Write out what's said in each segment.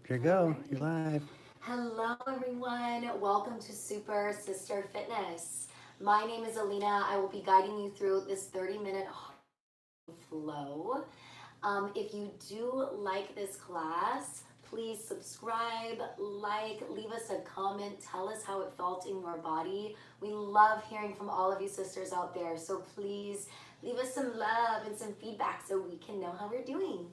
Here you go. You're live. Hello, everyone. Welcome to Super Sister Fitness. My name is Alena. I will be guiding you through this 30-minute flow. If you do like this class, please subscribe, leave us a comment, tell us how it felt in your body. We love hearing from all of you sisters out there, so please leave us some love and some feedback so we can know how we're doing.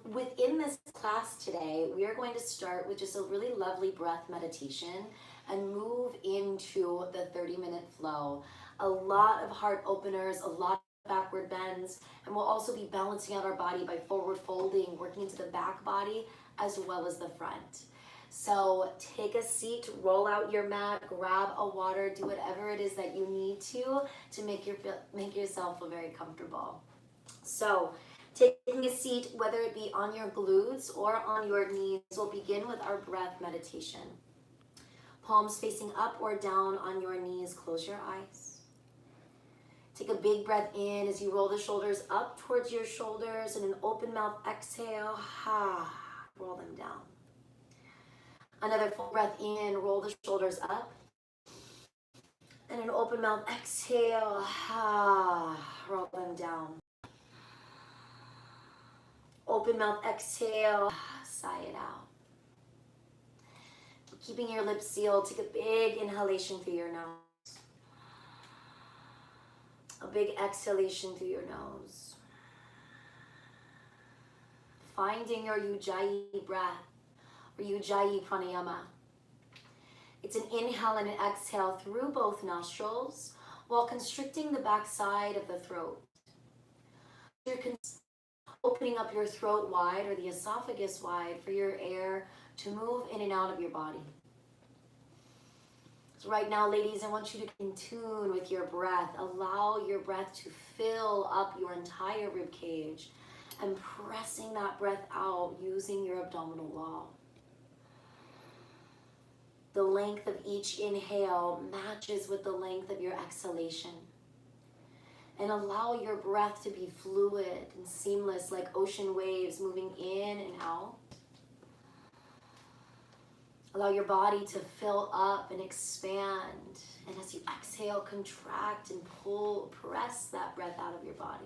Within this class today, we are going to start with just a really lovely breath meditation and move into the 30-minute flow. A lot of heart openers, a lot of backward bends, and we'll also be balancing out our body by forward folding, working into the back body as well as the front. So take a seat, roll out your mat, grab a water, do whatever it is that you need to make yourself feel very comfortable. So taking a seat, whether it be on your glutes or on your knees, we'll begin with our breath meditation. Palms facing up or down on your knees, close your eyes. Take a big breath in as you roll the shoulders up towards your shoulders, and an open mouth exhale, roll them down. Another full breath in, roll the shoulders up. And an open mouth exhale, roll them down. Open mouth exhale, sigh it out. Keeping your lips sealed, take a big inhalation through your nose. A big exhalation through your nose. Finding your Ujjayi breath, or Ujjayi pranayama. It's an inhale and an exhale through both nostrils while constricting the back side of the throat. You're opening up your throat wide or the esophagus wide for your air to move in and out of your body. So right now, ladies, I want you to in tune with your breath. Allow your breath to fill up your entire rib cage and pressing that breath out using your abdominal wall. The length of each inhale matches with the length of your exhalation. And allow your breath to be fluid and seamless like ocean waves moving in and out. Allow your body to fill up and expand. And as you exhale, contract and press that breath out of your body.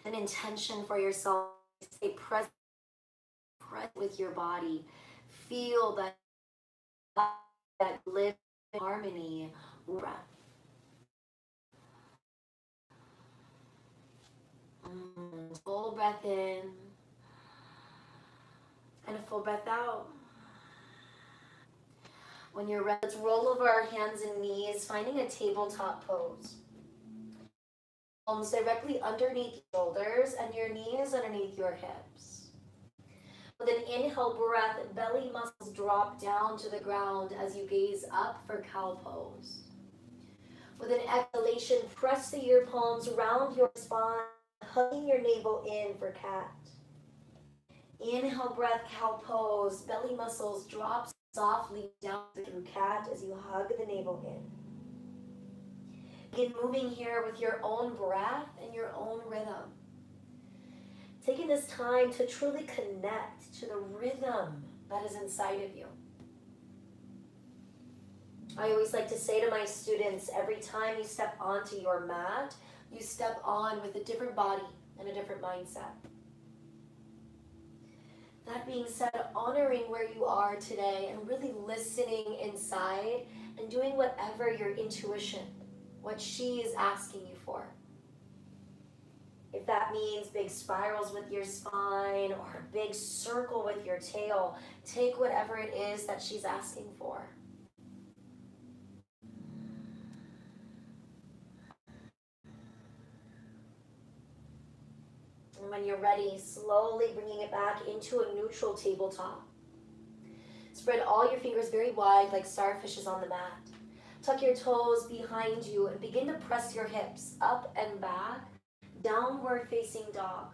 An intention for yourself, stay present with your body. Feel that live in harmony with breath. Full breath in and a full breath out. When you're ready, let's roll over our hands and knees, finding a tabletop pose. Palms directly underneath your shoulders and your knees underneath your hips. With an inhale breath, belly muscles drop down to the ground as you gaze up for cow pose. With an exhalation, press the ear palms around your spine, hugging your navel in for cat. Inhale breath, cow pose. Belly muscles drop softly down through cat as you hug the navel in. Begin moving here with your own breath and your own rhythm. Taking this time to truly connect to the rhythm that is inside of you. I always like to say to my students, every time you step onto your mat, you step on with a different body and a different mindset. That being said, honoring where you are today and really listening inside and doing whatever your intuition, what she is asking you for. If that means big spirals with your spine or a big circle with your tail, take whatever it is that she's asking for. And when you're ready, slowly bringing it back into a neutral tabletop. Spread all your fingers very wide like starfishes on the mat. Tuck your toes behind you and begin to press your hips up and back, downward facing dog.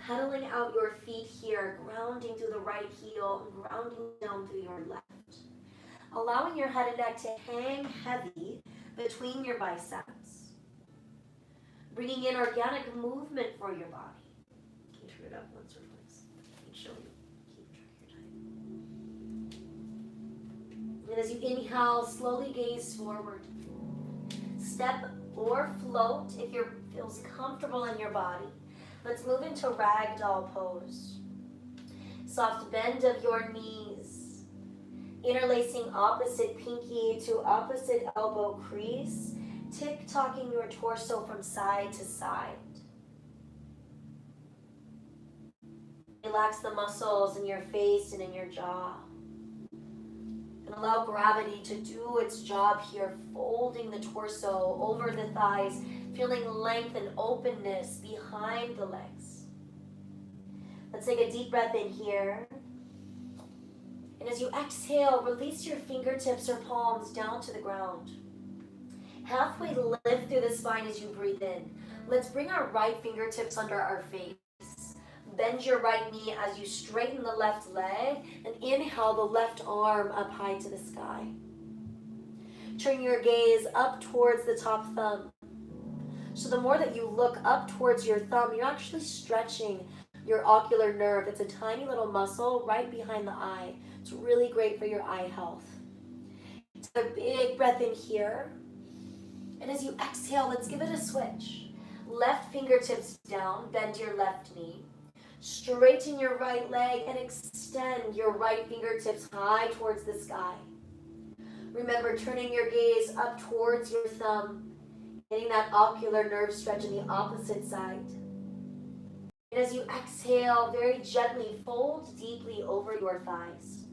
Pedaling out your feet here, grounding through the right heel and grounding down through your left. Allowing your head and neck to hang heavy between your biceps. Bringing in organic movement for your body. up once or twice. Make sure you keep track of your time. And as you inhale, slowly gaze forward. Step or float if you feels comfortable in your body. Let's move into Ragdoll Pose. Soft bend of your knees. Interlacing opposite pinky to opposite elbow crease. Tick-tocking your torso from side to side. Relax the muscles in your face and in your jaw. And allow gravity to do its job here, folding the torso over the thighs, feeling length and openness behind the legs. Let's take a deep breath in here. And as you exhale, release your fingertips or palms down to the ground. Halfway lift through the spine as you breathe in. Let's bring our right fingertips under our face. Bend your right knee as you straighten the left leg and inhale the left arm up high to the sky. Turn your gaze up towards the top thumb. So the more that you look up towards your thumb, you're actually stretching your ocular nerve. It's a tiny little muscle right behind the eye. It's really great for your eye health. Take a big breath in here. And as you exhale, let's give it a switch. Left fingertips down, bend your left knee. Straighten your right leg and extend your right fingertips high towards the sky. Remember, turning your gaze up towards your thumb, getting that ocular nerve stretch in the opposite side. And as you exhale, very gently fold deeply over your thighs.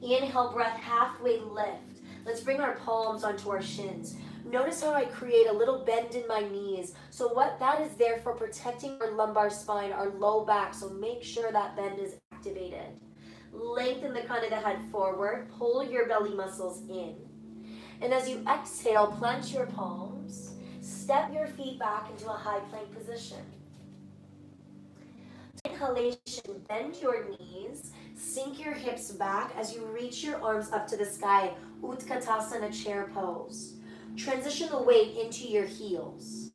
Inhale, breath, halfway lift. Let's bring our palms onto our shins. Notice how I create a little bend in my knees. So what that is there for protecting our lumbar spine, our low back. So make sure that bend is activated. Lengthen the crown of the head forward. Pull your belly muscles in. And as you exhale, plant your palms. Step your feet back into a high plank position. Inhalation, bend your knees. Sink your hips back as you reach your arms up to the sky. Utkatasana chair pose. Transition the weight into your heels.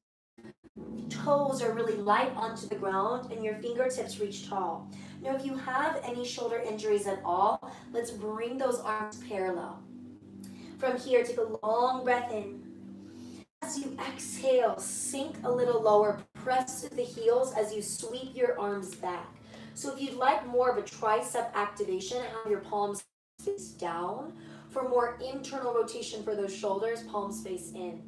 Toes are really light onto the ground and your fingertips reach tall. Now if you have any shoulder injuries at all, let's bring those arms parallel. From here, take a long breath in. As you exhale, sink a little lower, press to the heels as you sweep your arms back. So if you'd like more of a tricep activation, have your palms face down. For more internal rotation for those shoulders, palms face in.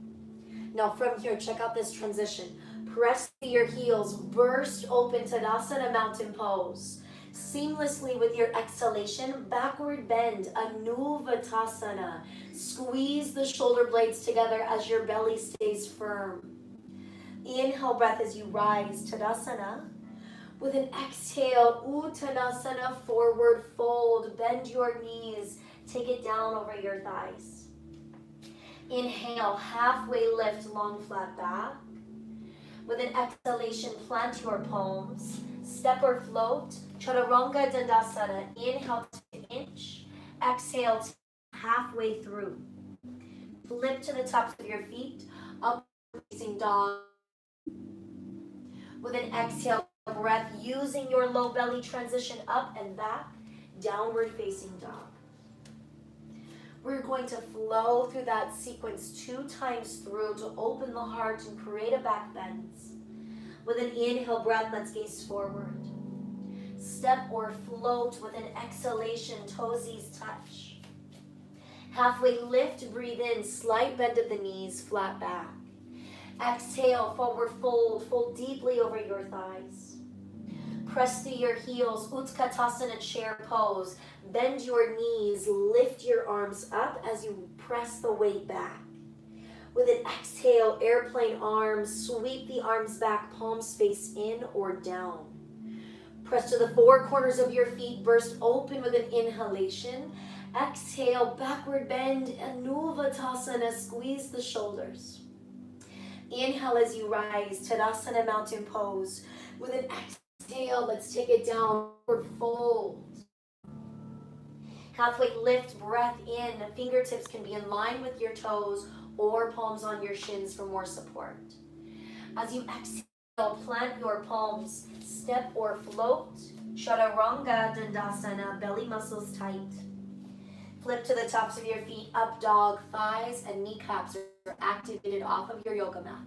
Now from here, check out this transition. Press through your heels, burst open Tadasana Mountain Pose. Seamlessly with your exhalation, backward bend, Anuvatasana. Squeeze the shoulder blades together as your belly stays firm. Inhale breath as you rise, Tadasana. With an exhale, Uttanasana, forward fold, bend your knees. Take it down over your thighs. Inhale, halfway lift, long flat back. With an exhalation, plant your palms. Step or float, Chaturanga Dandasana. Inhale to an inch. Exhale to halfway through. Flip to the tops of your feet. Up facing dog. With an exhale, breath using your low belly, transition up and back. Downward facing dog. We're going to flow through that sequence 2 times through to open the heart and create a back bend. With an inhale breath, let's gaze forward. Step or float with an exhalation, toesies touch. Halfway lift, breathe in, slight bend of the knees, flat back. Exhale, forward fold, fold deeply over your thighs. Press through your heels, Utkatasana chair pose. Bend your knees, lift your arms up as you press the weight back. With an exhale, airplane arms, sweep the arms back, palms face in or down. Press to the 4 corners of your feet, burst open with an inhalation. Exhale, backward bend, Anuvatasana, squeeze the shoulders. Inhale as you rise, Tadasana Mountain Pose. With an exhale, let's take it down, forward fold. Halfway lift, breath in. Fingertips can be in line with your toes or palms on your shins for more support. As you exhale, plant your palms, step or float. Chaturanga Dandasana, belly muscles tight. Flip to the tops of your feet, up dog, thighs and kneecaps are activated off of your yoga mat.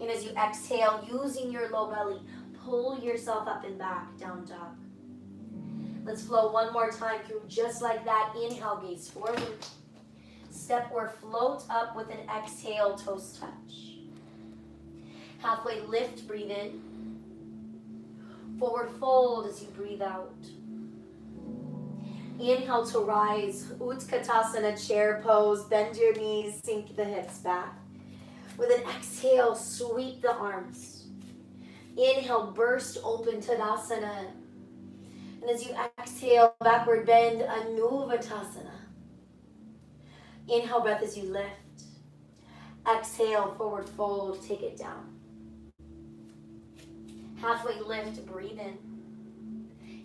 And as you exhale, using your low belly, pull yourself up and back, down dog. Let's flow one more time through just like that. Inhale, gaze forward. Step or float up with an exhale, toes touch. Halfway lift, breathe in. Forward fold as you breathe out. Inhale to rise, Utkatasana, chair pose. Bend your knees, sink the hips back. With an exhale, sweep the arms. Inhale, burst open, Tadasana. And as you exhale, backward bend, Anuvatasana. Inhale, breath as you lift. Exhale, forward fold, take it down. Halfway lift, breathe in.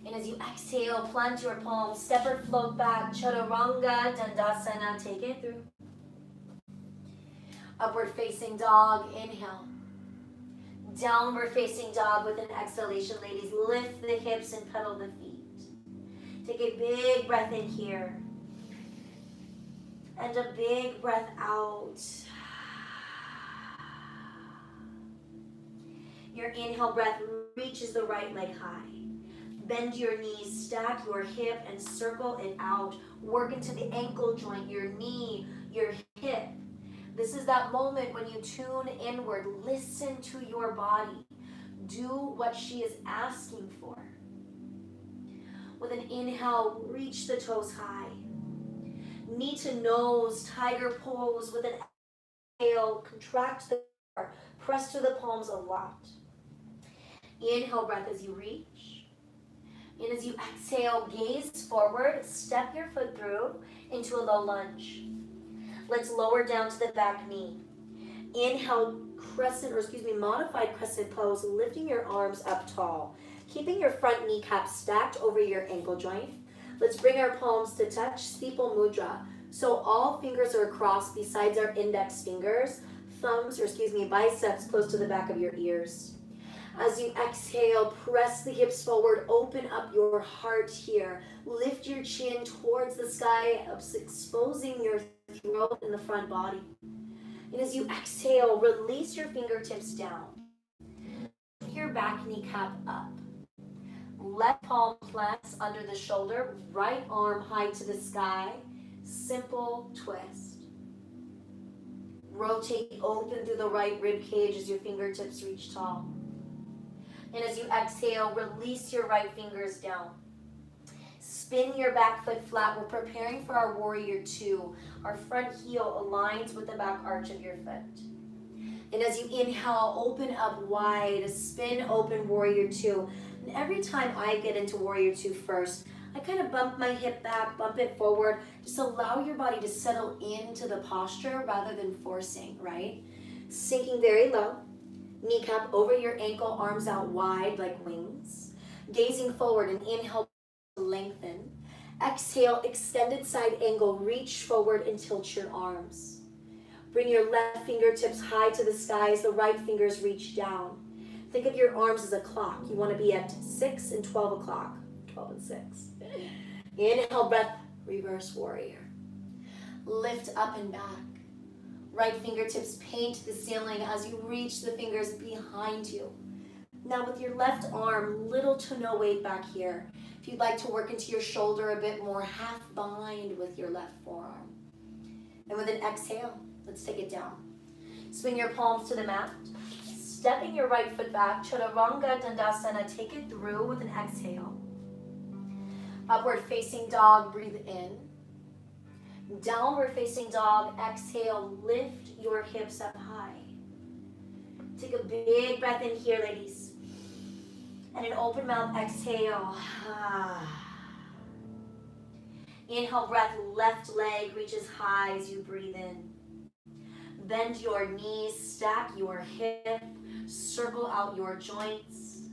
And as you exhale, plant your palms, step or float back, Chaturanga Dandasana, take it through. Upward facing dog, inhale. Downward facing dog with an exhalation, ladies. Lift the hips and pedal the feet. Take a big breath in here. And a big breath out. Your inhale breath reaches the right leg high. Bend your knees, stack your hip and circle it out. Work into the ankle joint, your knee, your hip. This is that moment when you tune inward. Listen to your body. Do what she is asking for. With an inhale, reach the toes high. Knee to nose, tiger pose. With an exhale, contract the core. Press to the palms a lot. Inhale, breath as you reach. And as you exhale, gaze forward. Step your foot through into a low lunge. Let's lower down to the back knee. Inhale, modified crescent pose, lifting your arms up tall. Keeping your front kneecap stacked over your ankle joint. Let's bring our palms to touch, steeple mudra. So all fingers are crossed besides our index fingers. Biceps close to the back of your ears. As you exhale, press the hips forward, open up your heart here. Lift your chin towards the sky, exposing your throat and the front body. And as you exhale, release your fingertips down. Lift your back kneecap up. Left palm plants under the shoulder, right arm high to the sky. Simple twist. Rotate open through the right rib cage as your fingertips reach tall. And as you exhale, release your right fingers down. Spin your back foot flat. We're preparing for our warrior two. Our front heel aligns with the back arch of your foot. And as you inhale, open up wide, spin open warrior two. And every time I get into warrior two first, I kind of bump my hip back, bump it forward. Just allow your body to settle into the posture rather than forcing, right? Sinking very low. Kneecap over your ankle, arms out wide like wings. Gazing forward and inhale, lengthen. Exhale, extended side angle, reach forward and tilt your arms. Bring your left fingertips high to the sky as the right fingers reach down. Think of your arms as a clock. You want to be at 6 and 12 o'clock. 12 and 6. Inhale, breath, reverse warrior. Lift up and back. Right fingertips paint the ceiling as you reach the fingers behind you. Now with your left arm, little to no weight back here. If you'd like to work into your shoulder a bit more, half bind with your left forearm. And with an exhale, let's take it down. Swing your palms to the mat. Stepping your right foot back, Chaturanga Dandasana, take it through with an exhale. Upward facing dog, breathe in. Downward facing dog, exhale, lift your hips up high. Take a big breath in here, ladies. And an open mouth exhale. Inhale, breath, left leg reaches high as you breathe in. Bend your knees, stack your hip, circle out your joints.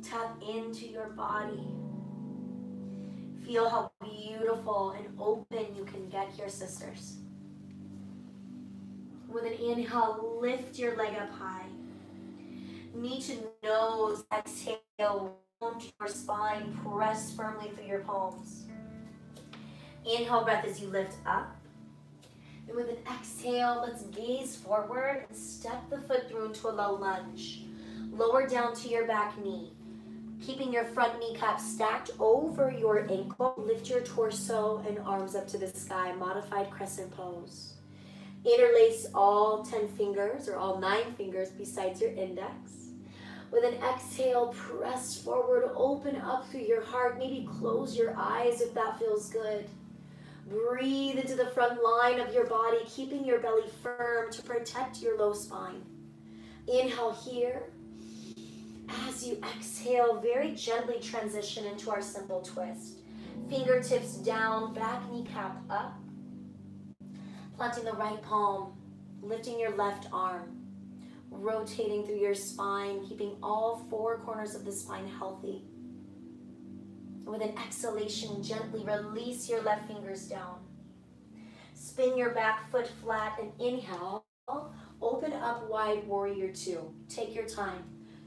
Tap into your body. Feel how beautiful and open you can get here, sisters. With an inhale, lift your leg up high. Knee to nose, exhale, round your spine, press firmly through your palms. Inhale breath as you lift up. And with an exhale, let's gaze forward and step the foot through into a low lunge. Lower down to your back knee. Keeping your front kneecap stacked over your ankle, lift your torso and arms up to the sky, modified crescent pose. Interlace all 10 fingers or all 9 fingers besides your index. With an exhale, press forward, open up through your heart. Maybe close your eyes if that feels good. Breathe into the front line of your body, keeping your belly firm to protect your low spine. Inhale here. As you exhale, very gently transition into our simple twist. Fingertips down, back kneecap up. Planting the right palm, lifting your left arm. Rotating through your spine, keeping all 4 corners of the spine healthy. With an exhalation, gently release your left fingers down. Spin your back foot flat and inhale. Open up wide, warrior 2. Take your time.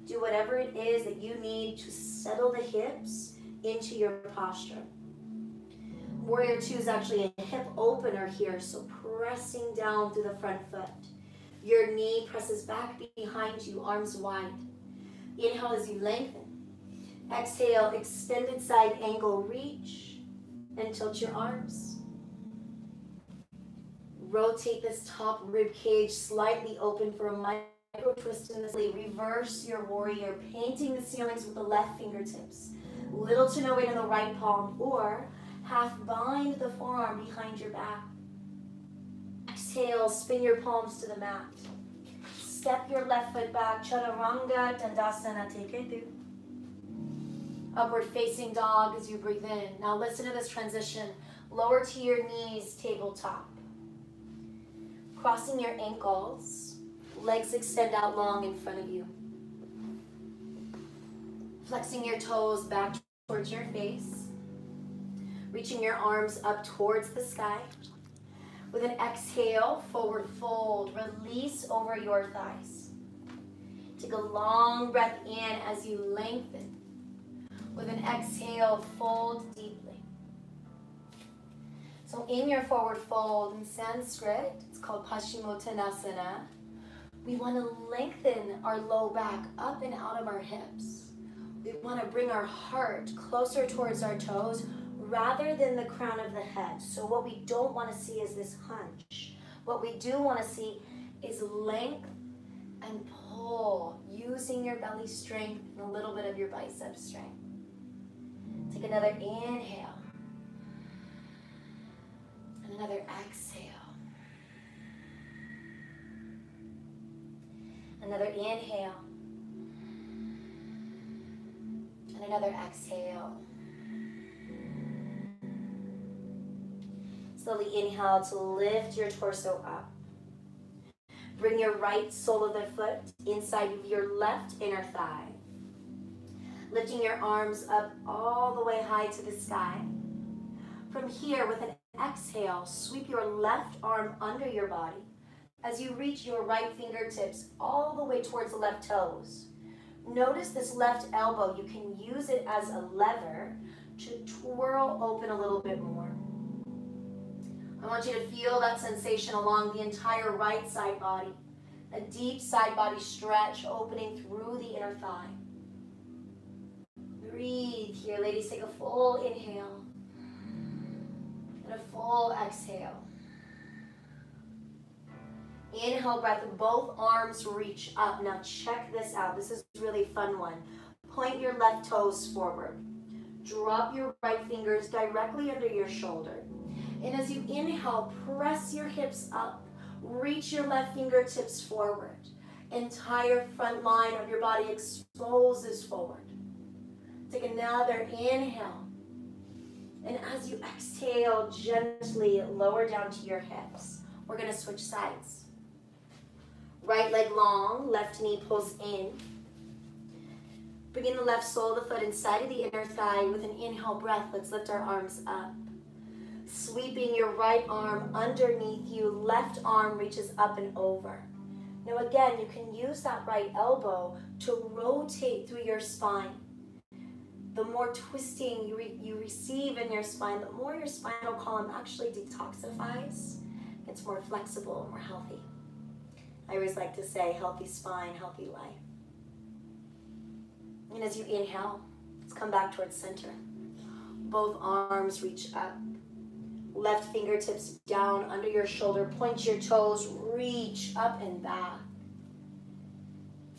Do whatever it is that you need to settle the hips into your posture. Warrior 2 is actually a hip opener here, so pressing down through the front foot. Your knee presses back behind you, arms wide. Inhale as you lengthen. Exhale, extended side angle, reach and tilt your arms. Rotate this top rib cage slightly open for a micro twist in the sleeve. Reverse your warrior, painting the ceilings with the left fingertips. Little to no weight on the right palm, or half bind the forearm behind your back. Exhale, spin your palms to the mat. Step your left foot back, Chaturanga Dandasana, take it through. Upward facing dog as you breathe in. Now listen to this transition. Lower to your knees, tabletop. Crossing your ankles, legs extend out long in front of you. Flexing your toes back towards your face. Reaching your arms up towards the sky. With an exhale, forward fold, release over your thighs. Take a long breath in as you lengthen. With an exhale, fold deeply. So in your forward fold, in Sanskrit, it's called Paschimottanasana. We want to lengthen our low back up and out of our hips. We want to bring our heart closer towards our toes rather than the crown of the head. So what we don't want to see is this hunch. What we do want to see is length and pull, using your belly strength and a little bit of your bicep strength. Take another inhale. And another exhale. Another inhale. And another exhale. Slowly inhale to lift your torso up. Bring your right sole of the foot inside of your left inner thigh. Lifting your arms up all the way high to the sky. From here, with an exhale, sweep your left arm under your body as you reach your right fingertips all the way towards the left toes. Notice this left elbow. You can use it as a lever to twirl open a little bit more. I want you to feel that sensation along the entire right side body. A deep side body stretch opening through the inner thigh. Breathe here, ladies. Take a full inhale and a full exhale. Inhale, breath, both arms reach up. Now check this out. This is a really fun one. Point your left toes forward. Drop your right fingers directly under your shoulder. And as you inhale, press your hips up. Reach your left fingertips forward. Entire front line of your body exposes forward. Take another inhale. And as you exhale, gently lower down to your hips. We're going to switch sides. Right leg long, left knee pulls in. Bringing the left sole of the foot inside of the inner thigh with an inhale breath. Let's lift our arms up. Sweeping your right arm underneath you, left arm reaches up and over. Now again, you can use that right elbow to rotate through your spine. The more twisting you receive in your spine, the more your spinal column actually detoxifies. It's more flexible, more healthy. I always like to say, healthy spine, healthy life. And as you inhale, let's come back towards center. Both arms reach up. Left fingertips down under your shoulder. Point your toes, reach up and back.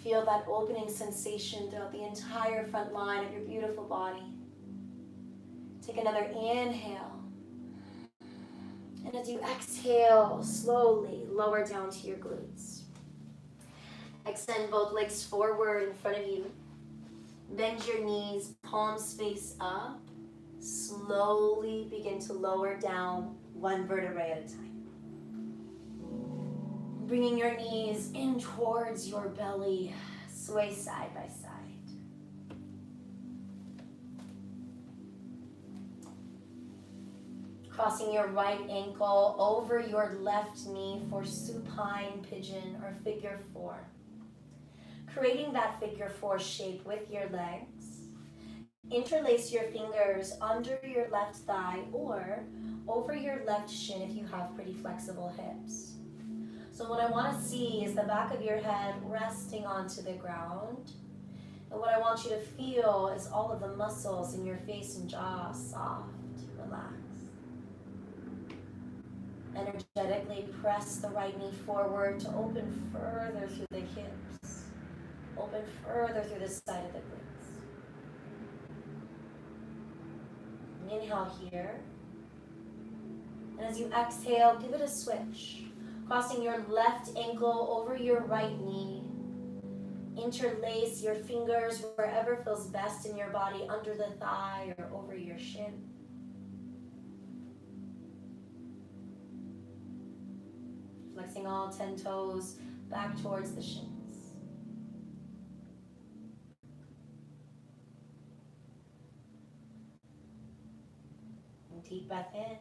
Feel that opening sensation throughout the entire front line of your beautiful body. Take another inhale. And as you exhale, slowly lower down to your glutes. Extend both legs forward in front of you. Bend your knees, palms face up. Slowly begin to lower down one vertebrae at a time. Bringing your knees in towards your belly. Sway side by side. Crossing your right ankle over your left knee for supine pigeon or figure four. Creating that figure four shape with your legs. Interlace your fingers under your left thigh or over your left shin if you have pretty flexible hips. So what I want to see is the back of your head resting onto the ground. And what I want you to feel is all of the muscles in your face and jaw soft, relaxed. Energetically press the right knee forward to open further through the hips. Open further through the side of the glutes. Inhale here. And as you exhale, give it a switch. Crossing your left ankle over your right knee. Interlace your fingers wherever feels best in your body, under the thigh or over your shin. Flexing all 10 toes back towards the shins. Deep breath in.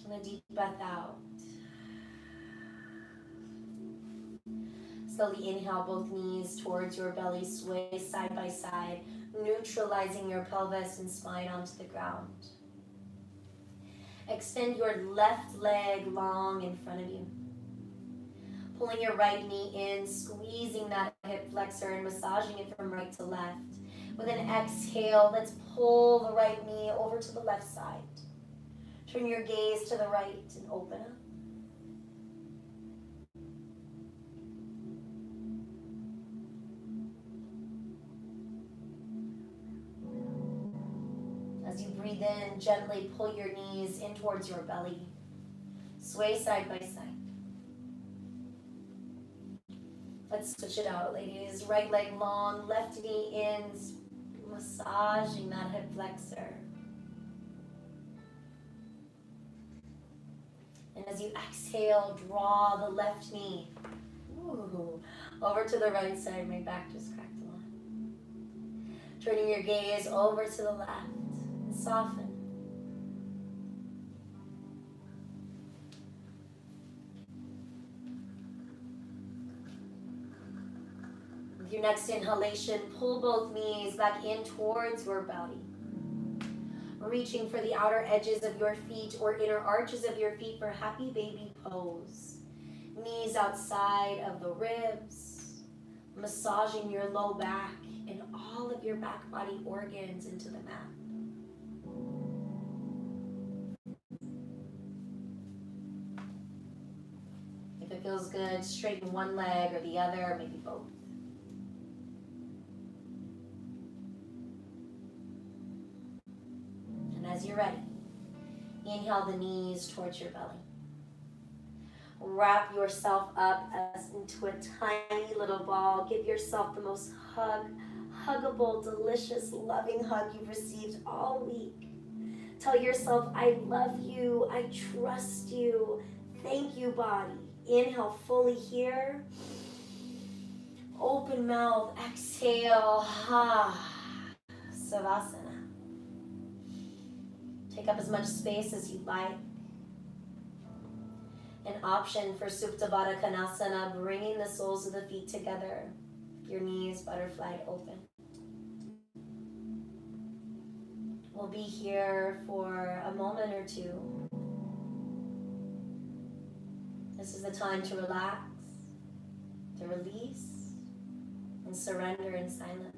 And a deep breath out. Slowly inhale both knees towards your belly, sway side by side, neutralizing your pelvis and spine onto the ground. Extend your left leg long in front of you. Pulling your right knee in, squeezing that hip flexor and massaging it from right to left. With an exhale, let's pull the right knee over to the left side. Turn your gaze to the right and open up. As you breathe in, gently pull your knees in towards your belly. Sway side by side. Let's switch it out, ladies. Right leg long, left knee in, massaging that hip flexor. And as you exhale, draw the left knee over to the right side. My back just cracked a lot. Turning your gaze over to the left and soften. With your next inhalation, pull both knees back in towards your belly. Reaching for the outer edges of your feet or inner arches of your feet for happy baby pose. Knees outside of the ribs, massaging your low back and all of your back body organs into the mat. If it feels good, straighten one leg or the other, maybe both. As you're ready, inhale the knees towards your belly. Wrap yourself up into a tiny little ball. Give yourself the most huggable, delicious, loving hug you've received all week. Tell yourself, I love you, I trust you. Thank you, body. Inhale fully here. Open mouth, exhale. Savasana. Take up as much space as you'd like. an option for Supta Baddha Konasana, bringing the soles of the feet together. Your knees butterflied open. We'll be here for a moment or two. This is the time to relax, to release, and surrender in silence.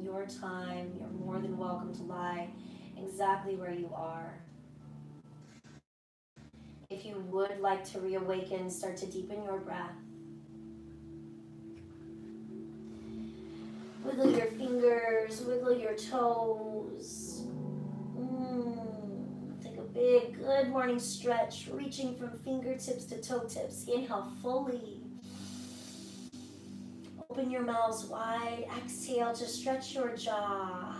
Your time, you're more than welcome to lie exactly where you are. If you would like to reawaken, start to deepen your breath. Wiggle your fingers, wiggle your toes. Take a big, good morning stretch, reaching from fingertips to toe tips. Inhale fully. Open your mouths wide. Exhale to stretch your jaw.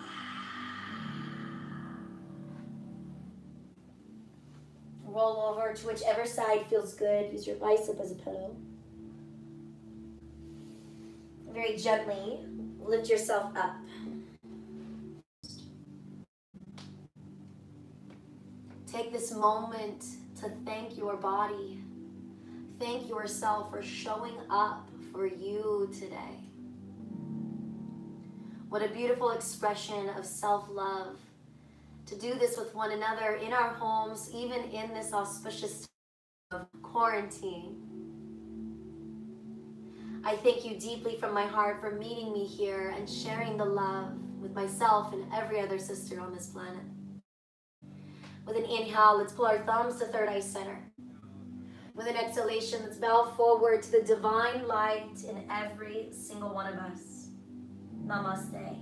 Roll over to whichever side feels good. Use your bicep as a pillow. Very gently lift yourself up. Take this moment to thank your body. Thank yourself for showing up for you today. What a beautiful expression of self-love to do this with one another in our homes, even in this auspicious time of quarantine. I thank you deeply from my heart for meeting me here and sharing the love with myself and every other sister on this planet. With an inhale, let's pull our thumbs to third eye center. With an exhalation, let's bow forward to the divine light in every single one of us. Namaste.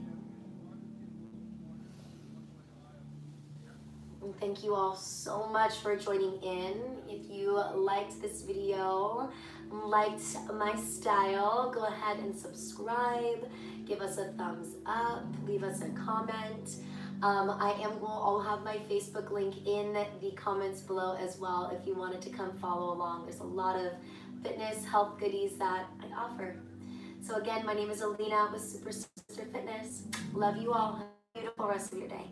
And thank you all so much for joining in. If you liked this video, liked my style, go ahead and subscribe. Give us a thumbs up. Leave us a comment. I'll have my Facebook link in the comments below as well if you wanted to come follow along. There's a lot of fitness, health goodies that I offer. So again, my name is Alena with Super Sister Fitness. Love you all. Have a beautiful rest of your day.